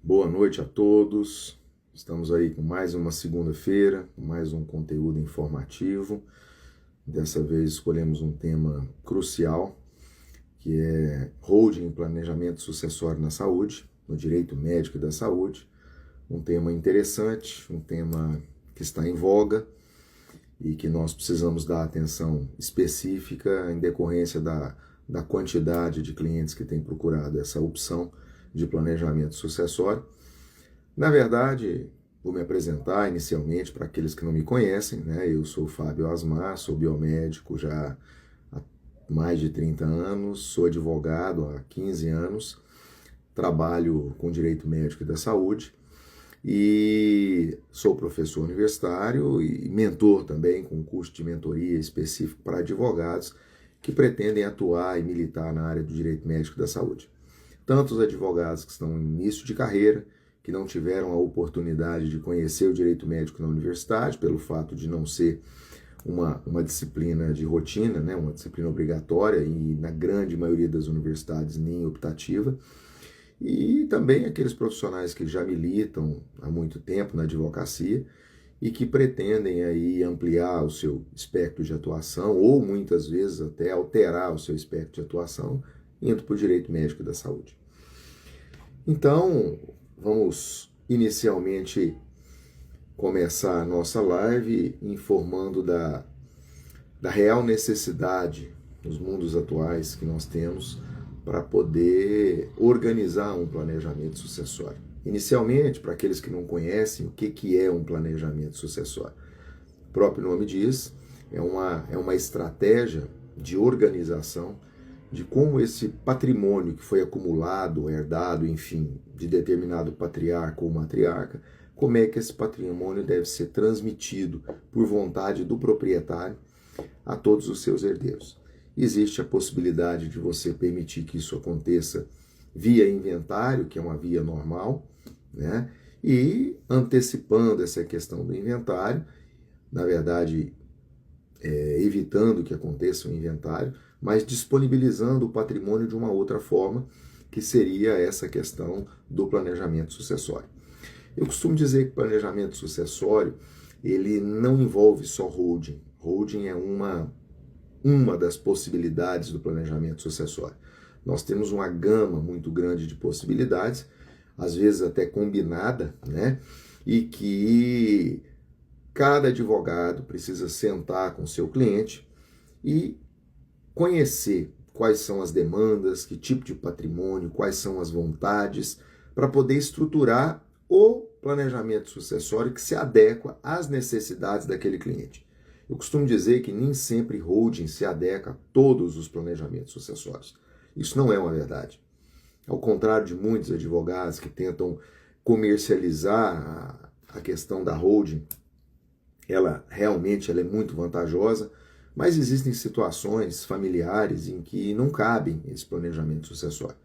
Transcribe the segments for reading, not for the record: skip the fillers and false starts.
Boa noite a todos. Estamos aí com mais uma segunda-feira, com mais um conteúdo informativo. Dessa vez escolhemos um tema crucial, que é holding e planejamento sucessório na saúde, no direito médico e da saúde. Um tema interessante, um tema que está em voga e que nós precisamos dar atenção específica em decorrência da quantidade de clientes que têm procurado essa opção de planejamento sucessório. Na verdade, vou me apresentar inicialmente para aqueles que não me conhecem, né? Eu sou Fábio Asmar, sou biomédico já há mais de 30 anos, sou advogado há 15 anos, trabalho com direito médico e da saúde e sou professor universitário e mentor também, com um curso de mentoria específico para advogados que pretendem atuar e militar na área do direito médico e da saúde. Tanto os advogados que estão em início de carreira, que não tiveram a oportunidade de conhecer o direito médico na universidade, pelo fato de não ser uma disciplina de rotina, né, uma disciplina obrigatória e na grande maioria das universidades nem optativa, e também aqueles profissionais que já militam há muito tempo na advocacia e que pretendem aí ampliar o seu espectro de atuação ou muitas vezes até alterar o seu espectro de atuação indo para o direito médico da saúde. Então, vamos inicialmente começar a nossa live informando da real necessidade nos mundos atuais que nós temos para poder organizar um planejamento sucessório. Inicialmente, para aqueles que não conhecem, o que é um planejamento sucessório? O próprio nome diz, é uma estratégia de organização de como esse patrimônio que foi acumulado, herdado, enfim, de determinado patriarca ou matriarca, como é que esse patrimônio deve ser transmitido por vontade do proprietário a todos os seus herdeiros. Existe a possibilidade de você permitir que isso aconteça via inventário, que é uma via normal, né? E antecipando essa questão do inventário, na verdade, evitando que aconteça o inventário, mas disponibilizando o patrimônio de uma outra forma, que seria essa questão do planejamento sucessório. Eu costumo dizer que planejamento sucessório, ele não envolve só holding. Holding é uma das possibilidades do planejamento sucessório. Nós temos uma gama muito grande de possibilidades, às vezes até combinada, né? E que cada advogado precisa sentar com o seu cliente e conhecer quais são as demandas, que tipo de patrimônio, quais são as vontades, para poder estruturar o planejamento sucessório que se adequa às necessidades daquele cliente. Eu costumo dizer que nem sempre holding se adequa a todos os planejamentos sucessórios. Isso não é uma verdade. Ao contrário de muitos advogados que tentam comercializar a questão da holding, ela realmente é muito vantajosa, mas existem situações familiares em que não cabem esse planejamento sucessório.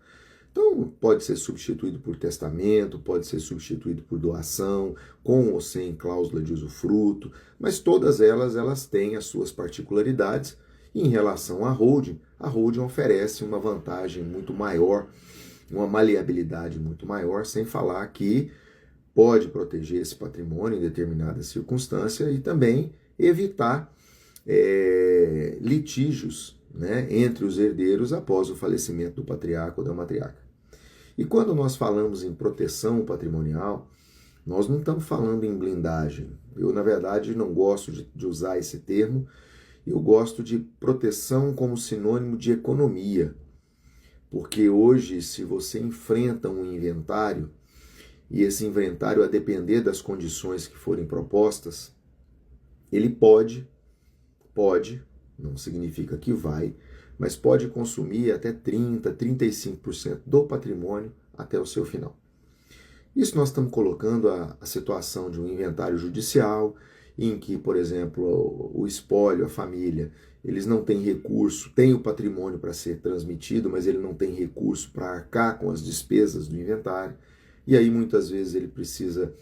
Então, pode ser substituído por testamento, pode ser substituído por doação, com ou sem cláusula de usufruto, mas todas elas têm as suas particularidades. E em relação à holding oferece uma vantagem muito maior, uma maleabilidade muito maior, sem falar que pode proteger esse patrimônio em determinada circunstância e também evitar litígios, né, entre os herdeiros após o falecimento do patriarca ou da matriarca. E quando nós falamos em proteção patrimonial, nós não estamos falando em blindagem. Eu, na verdade, não gosto de usar esse termo. Eu gosto de proteção como sinônimo de economia. Porque hoje, se você enfrenta um inventário, e esse inventário, a depender das condições que forem propostas, ele pode, não significa que vai, mas pode consumir até 30%, 35% do patrimônio até o seu final. Isso nós estamos colocando a situação de um inventário judicial, em que, por exemplo, o espólio, a família, eles não têm recurso, tem o patrimônio para ser transmitido, mas ele não tem recurso para arcar com as despesas do inventário, e aí muitas vezes ele precisa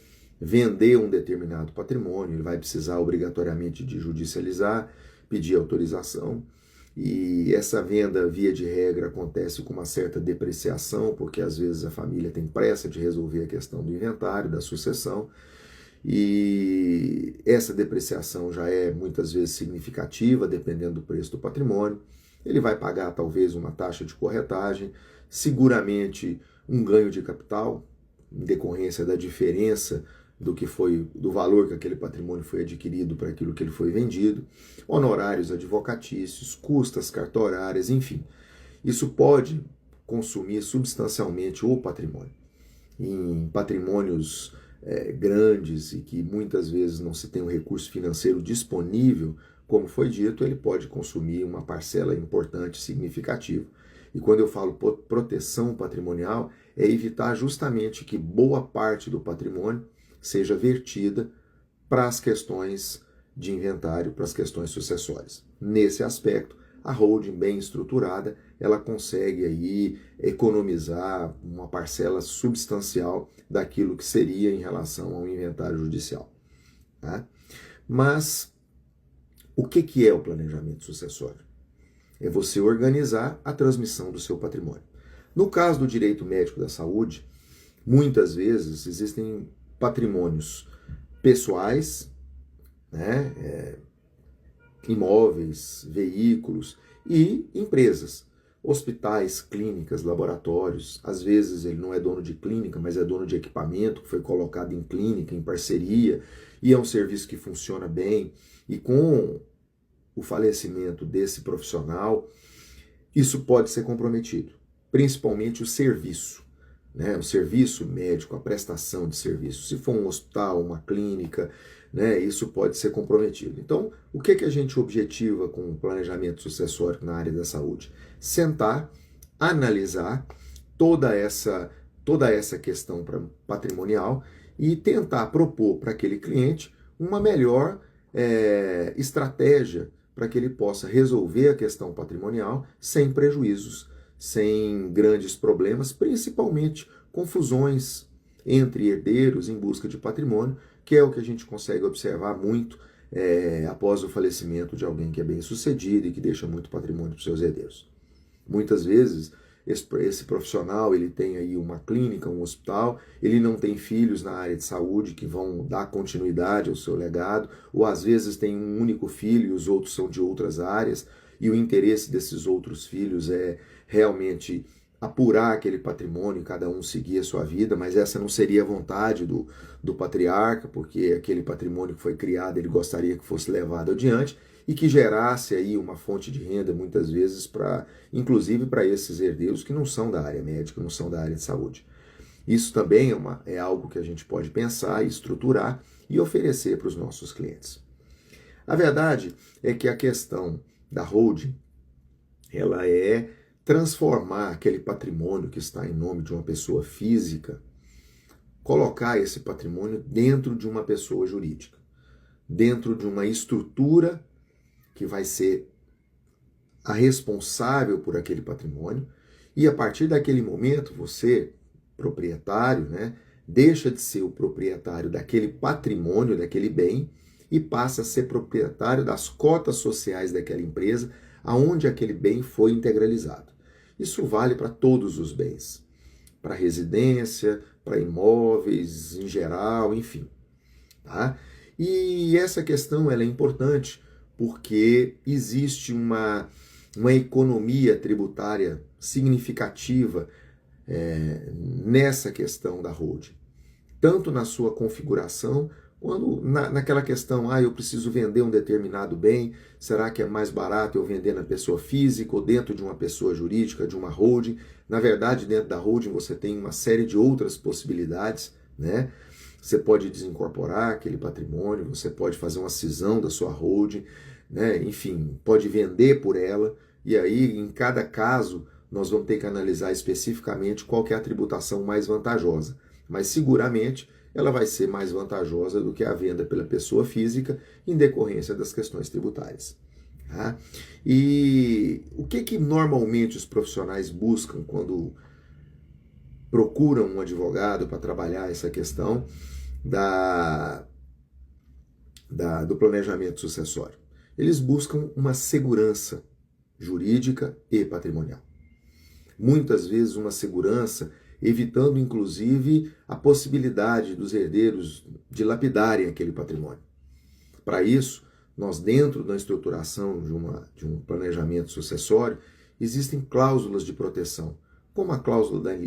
vender um determinado patrimônio, ele vai precisar obrigatoriamente de judicializar, pedir autorização, e essa venda, via de regra, acontece com uma certa depreciação, porque às vezes a família tem pressa de resolver a questão do inventário, da sucessão, e essa depreciação já é muitas vezes significativa, dependendo do preço do patrimônio. Ele vai pagar talvez uma taxa de corretagem, seguramente um ganho de capital, em decorrência da diferença do valor que aquele patrimônio foi adquirido para aquilo que ele foi vendido, honorários advocatícios, custas cartorárias, enfim. Isso pode consumir substancialmente o patrimônio. Em patrimônios grandes e que muitas vezes não se tem um recurso financeiro disponível, como foi dito, ele pode consumir uma parcela importante, significativa. E quando eu falo proteção patrimonial, é evitar justamente que boa parte do patrimônio seja vertida para as questões de inventário, para as questões sucessórias. Nesse aspecto, a holding bem estruturada, ela consegue aí economizar uma parcela substancial daquilo que seria em relação ao inventário judicial. Tá? Mas o que é o planejamento sucessório? É você organizar a transmissão do seu patrimônio. No caso do direito médico da saúde, muitas vezes existem patrimônios pessoais, né, imóveis, veículos e empresas, hospitais, clínicas, laboratórios. Às vezes ele não é dono de clínica, mas é dono de equipamento que foi colocado em clínica, em parceria, e é um serviço que funciona bem. E com o falecimento desse profissional, isso pode ser comprometido, principalmente o serviço, né? O serviço médico, a prestação de serviço. Se for um hospital, uma clínica, né, isso pode ser comprometido. Então, o que a gente objetiva com o planejamento sucessório na área da saúde? Sentar, analisar toda essa questão patrimonial e tentar propor para aquele cliente uma melhor estratégia para que ele possa resolver a questão patrimonial sem prejuízos, sem grandes problemas, principalmente confusões entre herdeiros em busca de patrimônio, que é o que a gente consegue observar muito após o falecimento de alguém que é bem sucedido e que deixa muito patrimônio para os seus herdeiros. Muitas vezes esse profissional ele tem aí uma clínica, um hospital, ele não tem filhos na área de saúde que vão dar continuidade ao seu legado, ou às vezes tem um único filho e os outros são de outras áreas, e o interesse desses outros filhos é realmente apurar aquele patrimônio e cada um seguir a sua vida, mas essa não seria a vontade do patriarca, porque aquele patrimônio que foi criado ele gostaria que fosse levado adiante e que gerasse aí uma fonte de renda muitas vezes inclusive para esses herdeiros que não são da área médica, não são da área de saúde. Isso também é algo que a gente pode pensar, estruturar e oferecer para os nossos clientes. A verdade é que a questão da holding, ela é transformar aquele patrimônio que está em nome de uma pessoa física, colocar esse patrimônio dentro de uma pessoa jurídica, dentro de uma estrutura que vai ser a responsável por aquele patrimônio, e a partir daquele momento você, proprietário, né, deixa de ser o proprietário daquele patrimônio, daquele bem, e passa a ser proprietário das cotas sociais daquela empresa, aonde aquele bem foi integralizado. Isso vale para todos os bens, para residência, para imóveis em geral, enfim. Tá? E essa questão ela é importante porque existe uma economia tributária significativa nessa questão da holding. Tanto na sua configuração, quando naquela questão, eu preciso vender um determinado bem, será que é mais barato eu vender na pessoa física ou dentro de uma pessoa jurídica, de uma holding? Na verdade, dentro da holding você tem uma série de outras possibilidades, né? Você pode desincorporar aquele patrimônio, você pode fazer uma cisão da sua holding, né? Enfim, pode vender por ela, e aí em cada caso nós vamos ter que analisar especificamente qual que é a tributação mais vantajosa. Mas seguramente ela vai ser mais vantajosa do que a venda pela pessoa física em decorrência das questões tributárias. Tá? E o que normalmente os profissionais buscam quando procuram um advogado para trabalhar essa questão do planejamento sucessório? Eles buscam uma segurança jurídica e patrimonial. Muitas vezes uma segurança, evitando inclusive a possibilidade dos herdeiros dilapidarem aquele patrimônio. Para isso, nós dentro da estruturação de um planejamento sucessório, existem cláusulas de proteção, como a cláusula da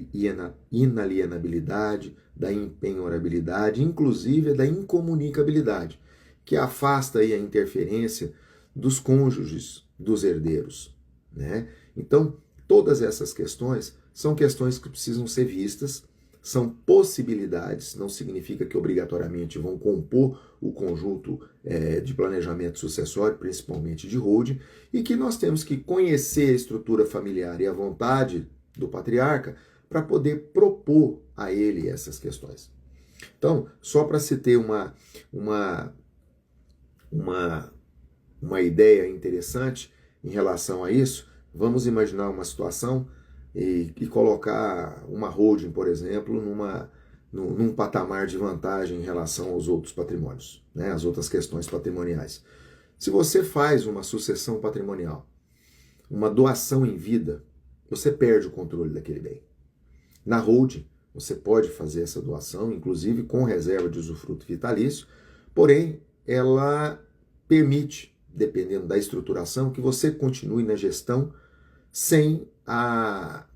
inalienabilidade, da impenhorabilidade, inclusive da incomunicabilidade, que afasta aí a interferência dos cônjuges dos herdeiros, né? Então, todas essas questões são questões que precisam ser vistas, são possibilidades, não significa que obrigatoriamente vão compor o conjunto de planejamento sucessório, principalmente de holding, e que nós temos que conhecer a estrutura familiar e a vontade do patriarca para poder propor a ele essas questões. Então, só para se ter uma ideia interessante em relação a isso, vamos imaginar uma situação e colocar uma holding, por exemplo, num patamar de vantagem em relação aos outros patrimônios, né, as outras questões patrimoniais. Se você faz uma sucessão patrimonial, uma doação em vida, você perde o controle daquele bem. Na holding, você pode fazer essa doação, inclusive com reserva de usufruto vitalício, porém, ela permite, dependendo da estruturação, que você continue na gestão sem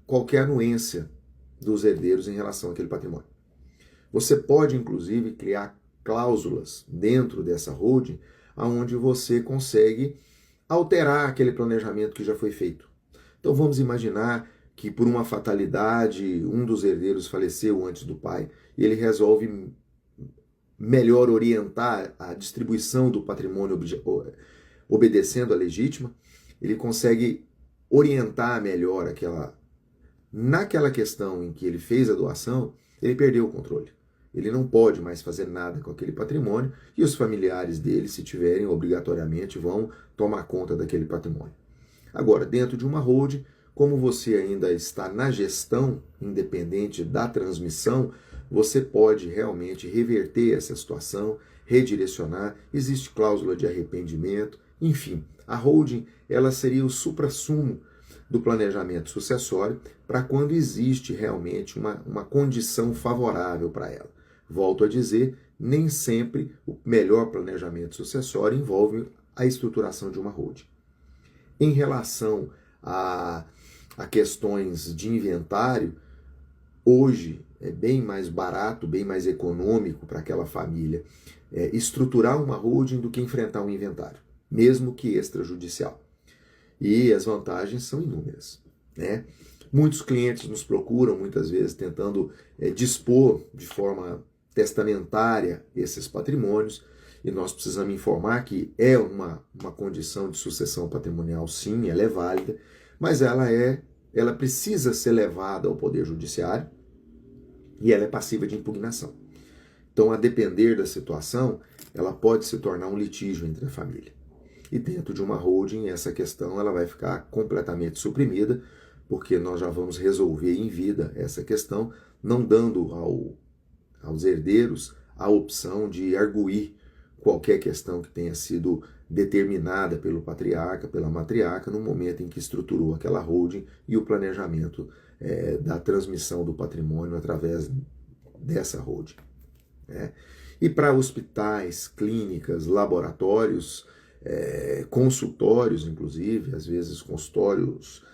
qualquer anuência dos herdeiros em relação àquele patrimônio. Você pode, inclusive, criar cláusulas dentro dessa holding, onde você consegue alterar aquele planejamento que já foi feito. Então vamos imaginar que por uma fatalidade um dos herdeiros faleceu antes do pai e ele resolve melhor orientar a distribuição do patrimônio obedecendo à legítima, ele consegue orientar melhor naquela questão em que ele fez a doação, ele perdeu o controle. Ele não pode mais fazer nada com aquele patrimônio e os familiares dele, se tiverem, obrigatoriamente vão tomar conta daquele patrimônio. Agora, dentro de uma holding, como você ainda está na gestão, independente da transmissão, você pode realmente reverter essa situação, redirecionar, existe cláusula de arrependimento, enfim, a holding ela seria o suprassumo do planejamento sucessório para quando existe realmente uma condição favorável para ela. Volto a dizer, nem sempre o melhor planejamento sucessório envolve a estruturação de uma holding. Em relação a questões de inventário, hoje é bem mais barato, bem mais econômico para aquela família estruturar uma holding do que enfrentar um inventário, mesmo que extrajudicial. E as vantagens são inúmeras, né? Muitos clientes nos procuram, muitas vezes, tentando dispor de forma testamentária esses patrimônios, e nós precisamos informar que é uma condição de sucessão patrimonial, sim, ela é válida, mas ela precisa ser levada ao Poder Judiciário e ela é passiva de impugnação. Então, a depender da situação, ela pode se tornar um litígio entre a família. E dentro de uma holding, essa questão ela vai ficar completamente suprimida, porque nós já vamos resolver em vida essa questão, não dando aos herdeiros a opção de arguir qualquer questão que tenha sido determinada pelo patriarca, pela matriarca, no momento em que estruturou aquela holding e o planejamento da transmissão do patrimônio através dessa holding. E para hospitais, clínicas, laboratórios, consultórios, inclusive, às vezes consultórios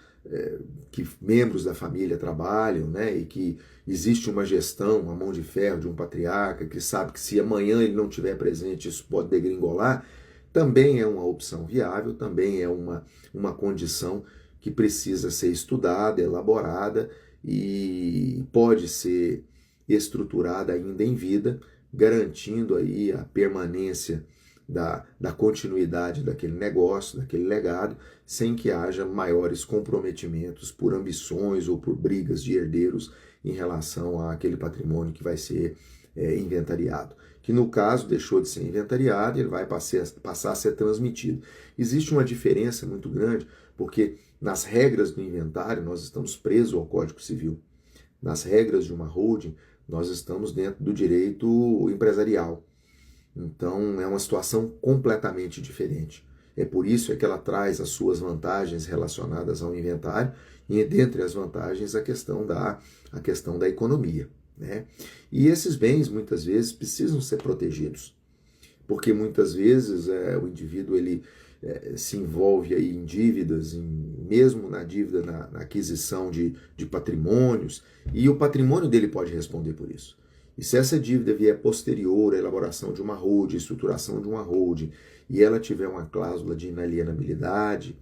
que membros da família trabalham, né, e que existe uma gestão, uma mão de ferro de um patriarca que sabe que se amanhã ele não estiver presente isso pode degringolar, também é uma opção viável, também é uma condição que precisa ser estudada, elaborada e pode ser estruturada ainda em vida, garantindo aí a permanência da continuidade daquele negócio, daquele legado, sem que haja maiores comprometimentos por ambições ou por brigas de herdeiros em relação àquele patrimônio que vai ser inventariado. Que no caso deixou de ser inventariado, ele vai passar a ser transmitido. Existe uma diferença muito grande, porque nas regras do inventário nós estamos presos ao Código Civil. Nas regras de uma holding, nós estamos dentro do direito empresarial. Então, é uma situação completamente diferente. É por isso que ela traz as suas vantagens relacionadas ao inventário e, dentre as vantagens, a questão da economia, né? E esses bens, muitas vezes, precisam ser protegidos, porque muitas vezes o indivíduo se envolve aí em dívidas, mesmo na dívida, na aquisição de patrimônios, e o patrimônio dele pode responder por isso. E se essa dívida vier posterior à elaboração de uma holding, estruturação de uma holding, e ela tiver uma cláusula de inalienabilidade,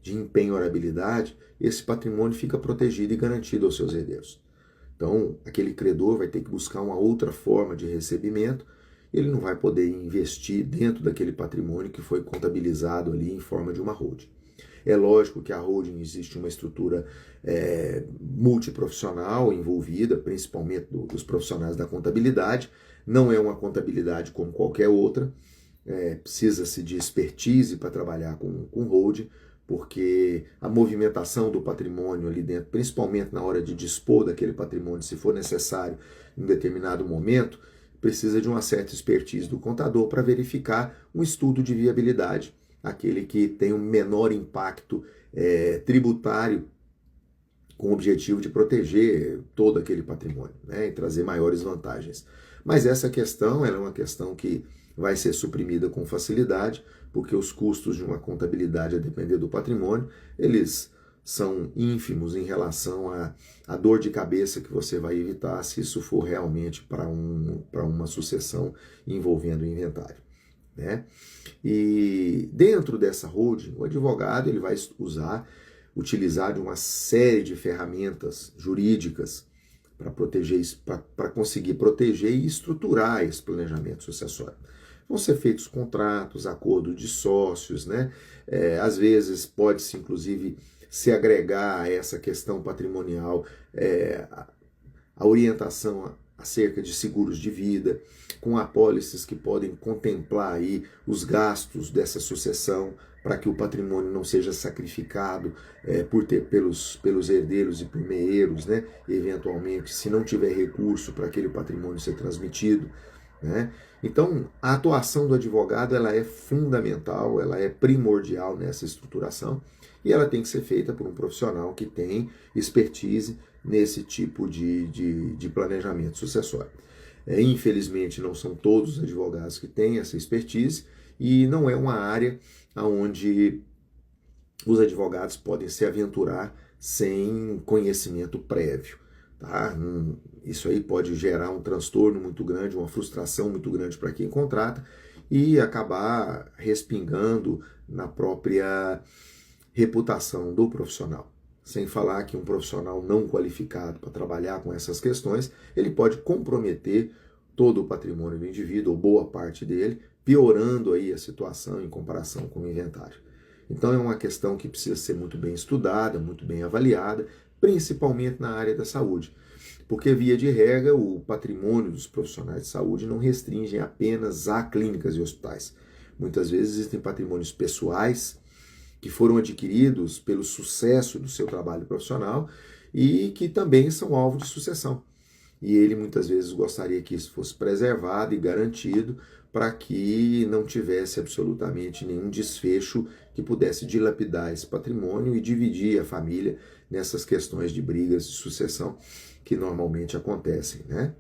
de empenhorabilidade, esse patrimônio fica protegido e garantido aos seus herdeiros. Então, aquele credor vai ter que buscar uma outra forma de recebimento, ele não vai poder investir dentro daquele patrimônio que foi contabilizado ali em forma de uma holding. É lógico que a holding existe uma estrutura multiprofissional envolvida, principalmente dos profissionais da contabilidade. Não é uma contabilidade como qualquer outra. Precisa-se de expertise para trabalhar com holding, porque a movimentação do patrimônio ali dentro, principalmente na hora de dispor daquele patrimônio, se for necessário em um determinado momento, precisa de uma certa expertise do contador para verificar um estudo de viabilidade, aquele que tem um menor impacto tributário, com o objetivo de proteger todo aquele patrimônio, né, e trazer maiores vantagens. Mas essa questão ela é uma questão que vai ser suprimida com facilidade, porque os custos de uma contabilidade, a depender do patrimônio, eles são ínfimos em relação à dor de cabeça que você vai evitar se isso for realmente para uma sucessão envolvendo o inventário, né? E dentro dessa holding, o advogado ele vai utilizar de uma série de ferramentas jurídicas para proteger, para conseguir proteger e estruturar esse planejamento sucessório. Vão ser feitos contratos, acordos de sócios, né? Às vezes pode-se, inclusive, se agregar a essa questão patrimonial a orientação acerca de seguros de vida, com apólices que podem contemplar aí os gastos dessa sucessão, para que o patrimônio não seja sacrificado pelos herdeiros e por meeiros, né? Eventualmente, se não tiver recurso para aquele patrimônio ser transmitido, né? Então, a atuação do advogado ela é fundamental, ela é primordial nessa estruturação e ela tem que ser feita por um profissional que tem expertise nesse tipo de planejamento sucessório. Infelizmente, não são todos os advogados que têm essa expertise e não é uma área onde os advogados podem se aventurar sem conhecimento prévio. Tá? Isso aí pode gerar um transtorno muito grande, uma frustração muito grande para quem contrata e acabar respingando na própria reputação do profissional. Sem falar que um profissional não qualificado para trabalhar com essas questões, ele pode comprometer todo o patrimônio do indivíduo, ou boa parte dele, piorando aí a situação em comparação com o inventário. Então é uma questão que precisa ser muito bem estudada, muito bem avaliada, principalmente na área da saúde. Porque, via de regra, o patrimônio dos profissionais de saúde não restringe apenas a clínicas e hospitais. Muitas vezes existem patrimônios pessoais que foram adquiridos pelo sucesso do seu trabalho profissional e que também são alvo de sucessão. E ele muitas vezes gostaria que isso fosse preservado e garantido para que não tivesse absolutamente nenhum desfecho que pudesse dilapidar esse patrimônio e dividir a família nessas questões de brigas de sucessão que normalmente acontecem, né?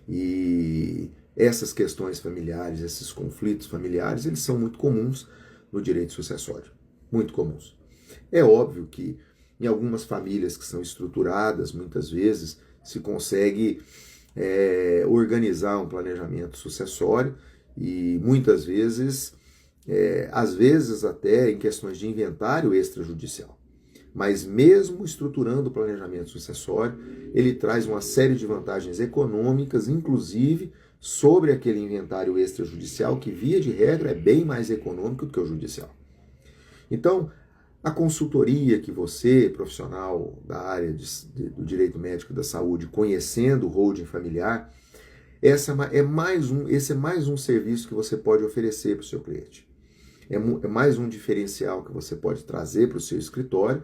E essas questões familiares, esses conflitos familiares, eles são muito comuns no direito sucessório. Muito comuns. É óbvio que em algumas famílias que são estruturadas, muitas vezes se consegue organizar um planejamento sucessório e muitas vezes, às vezes até em questões de inventário extrajudicial. Mas mesmo estruturando o planejamento sucessório, ele traz uma série de vantagens econômicas, inclusive sobre aquele inventário extrajudicial, que via de regra é bem mais econômico do que o judicial. Então, a consultoria que você, profissional da área do direito médico da saúde, conhecendo o holding familiar, esse é mais um serviço que você pode oferecer para o seu cliente. É mais um diferencial que você pode trazer para o seu escritório,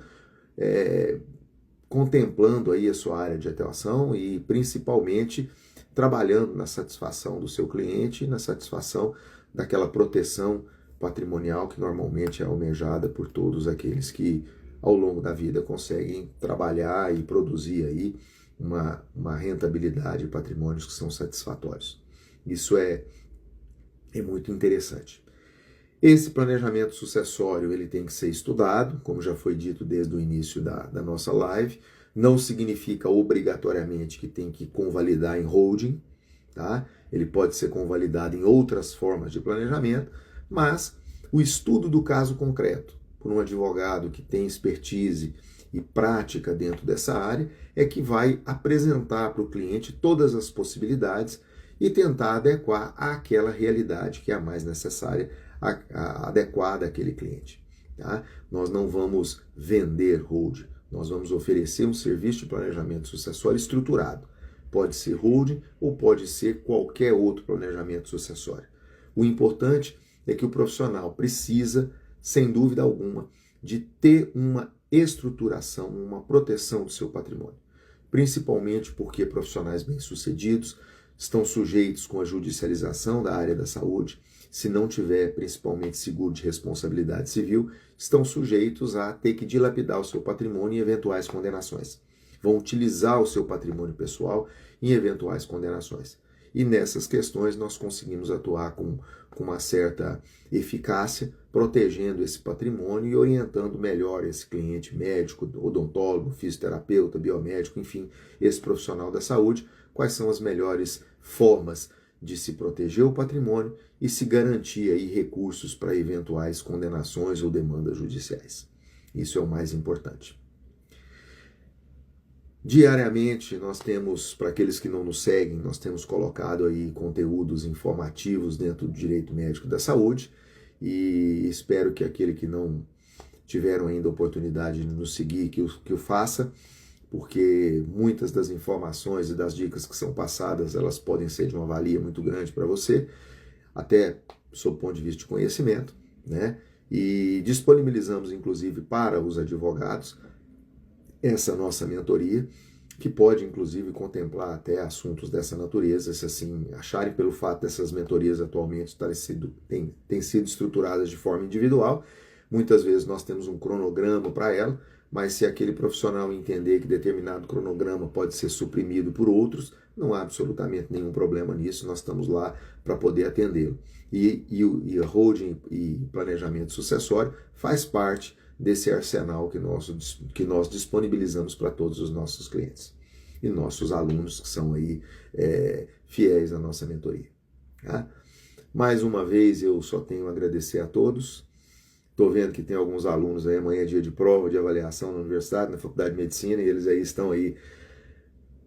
contemplando aí a sua área de atuação e principalmente trabalhando na satisfação do seu cliente e na satisfação daquela proteção patrimonial que normalmente é almejada por todos aqueles que ao longo da vida conseguem trabalhar e produzir aí uma rentabilidade e patrimônios que são satisfatórios. Isso é muito interessante. Esse planejamento sucessório ele tem que ser estudado, como já foi dito desde o início da nossa live. Não significa obrigatoriamente que tem que convalidar em holding, tá? Ele pode ser convalidado em outras formas de planejamento, mas o estudo do caso concreto por um advogado que tem expertise e prática dentro dessa área é que vai apresentar para o cliente todas as possibilidades e tentar adequar àquela realidade que é a mais necessária, adequada àquele cliente. Tá? Nós não vamos vender holding, nós vamos oferecer um serviço de planejamento sucessório estruturado. Pode ser holding ou pode ser qualquer outro planejamento sucessório. O importante é que o profissional precisa, sem dúvida alguma, de ter uma estruturação, uma proteção do seu patrimônio. Principalmente porque profissionais bem-sucedidos estão sujeitos com a judicialização da área da saúde, se não tiver principalmente seguro de responsabilidade civil, estão sujeitos a ter que dilapidar o seu patrimônio em eventuais condenações. Vão utilizar o seu patrimônio pessoal em eventuais condenações. E nessas questões nós conseguimos atuar com uma certa eficácia, protegendo esse patrimônio e orientando melhor esse cliente médico, odontólogo, fisioterapeuta, biomédico, enfim, esse profissional da saúde, quais são as melhores formas de se proteger o patrimônio e se garantir aí recursos para eventuais condenações ou demandas judiciais. Isso é o mais importante. Diariamente nós temos, para aqueles que não nos seguem, nós temos colocado aí conteúdos informativos dentro do direito médico da saúde e espero que aquele que não tiveram ainda a oportunidade de nos seguir, que o faça, porque muitas das informações e das dicas que são passadas, elas podem ser de uma valia muito grande para você, até sob o ponto de vista de conhecimento, né? E disponibilizamos, inclusive, para os advogados, essa nossa mentoria, que pode, inclusive, contemplar até assuntos dessa natureza, se assim acharem, pelo fato dessas mentorias atualmente têm sido estruturadas de forma individual. Muitas vezes nós temos um cronograma para ela, mas se aquele profissional entender que determinado cronograma pode ser suprimido por outros, não há absolutamente nenhum problema nisso, nós estamos lá para poder atendê-lo. E a holding e planejamento sucessório faz parte desse arsenal que nós disponibilizamos para todos os nossos clientes e nossos alunos que são aí fiéis à nossa mentoria. Tá? Mais uma vez eu só tenho a agradecer a todos. Estou vendo que tem alguns alunos aí, amanhã é dia de prova, de avaliação na universidade, na Faculdade de Medicina, e eles aí estão aí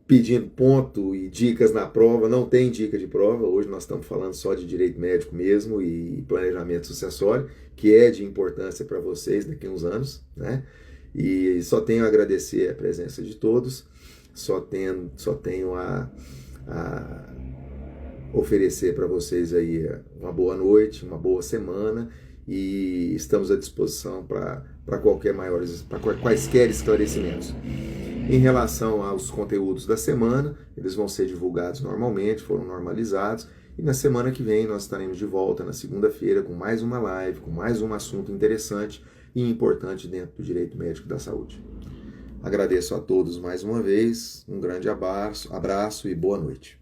pedindo ponto e dicas na prova. Não tem dica de prova, hoje nós estamos falando só de direito médico mesmo e planejamento sucessório, que é de importância para vocês daqui a uns anos, né? E só tenho a agradecer a presença de todos, só tenho a oferecer para vocês aí uma boa noite, uma boa semana, e estamos à disposição para quaisquer esclarecimentos. Em relação aos conteúdos da semana, eles vão ser divulgados normalmente, foram normalizados, e na semana que vem nós estaremos de volta na segunda-feira com mais uma live, com mais um assunto interessante e importante dentro do direito médico da saúde. Agradeço a todos mais uma vez, um grande abraço e boa noite.